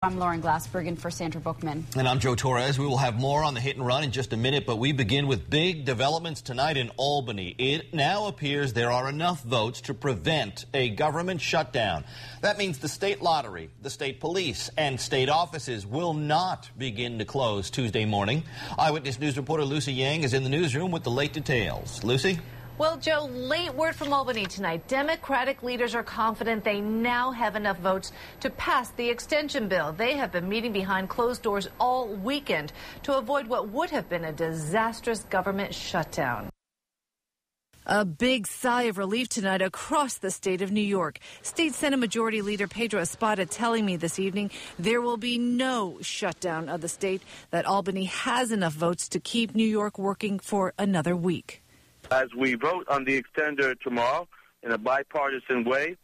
I'm Lauren Glassberg in for Sandra Bookman. And I'm Joe Torres. We will have more on the hit and run in just a minute, but we begin with big developments tonight in Albany. It now appears there are enough votes to prevent a government shutdown. That means the state lottery, the state police, and state offices will not begin to close Tuesday morning. Eyewitness News reporter Lucy Yang is in the newsroom with the late details. Lucy? Well, Joe, late word from Albany tonight. Democratic leaders are confident they now have enough votes to pass the extension bill. They have been meeting behind closed doors all weekend to avoid what would have been a disastrous government shutdown. A big sigh of relief tonight across the state of New York. State Senate Majority Leader Pedro Espada telling me this evening there will be no shutdown of the state, that Albany has enough votes to keep New York working for another week. As we vote on the extender tomorrow in a bipartisan way,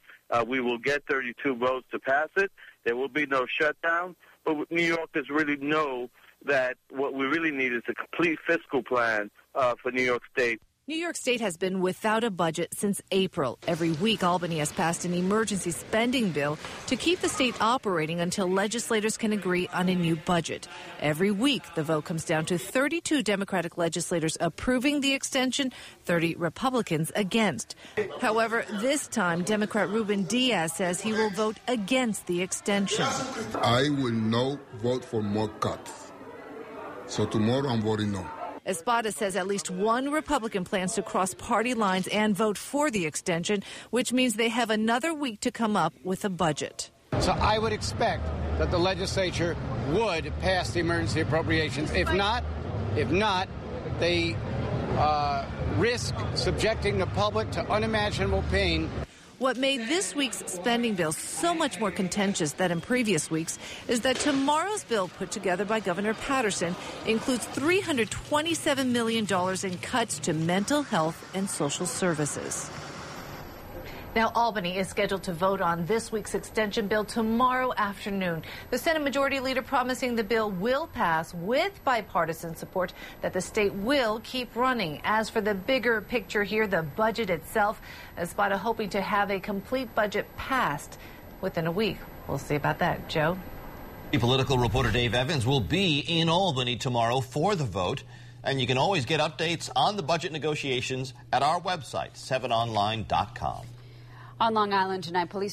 we will get 32 votes to pass it. There will be no shutdown, but New Yorkers really know that what we really need is a complete fiscal plan for New York State. New York State has been without a budget since April. Every week, Albany has passed an emergency spending bill to keep the state operating until legislators can agree on a new budget. Every week, the vote comes down to 32 Democratic legislators approving the extension, 30 Republicans against. However, this time, Democrat Ruben Diaz says he will vote against the extension. I will not vote for more cuts. So tomorrow I'm voting no. Espada says at least one Republican plans to cross party lines and vote for the extension, which means they have another week to come up with a budget. So I would expect that the legislature would pass the emergency appropriations. If not, they risk subjecting the public to unimaginable pain. What made this week's spending bill so much more contentious than in previous weeks is that tomorrow's bill, put together by Governor Patterson, includes $327 million in cuts to mental health and social services. Now, Albany is scheduled to vote on this week's extension bill tomorrow afternoon. The Senate Majority Leader promising the bill will pass with bipartisan support, that the state will keep running. As for the bigger picture here, the budget itself, Espada hoping to have a complete budget passed within a week. We'll see about that. Joe? Political reporter Dave Evans will be in Albany tomorrow for the vote. And you can always get updates on the budget negotiations at our website, 7online.com. On Long Island tonight, police are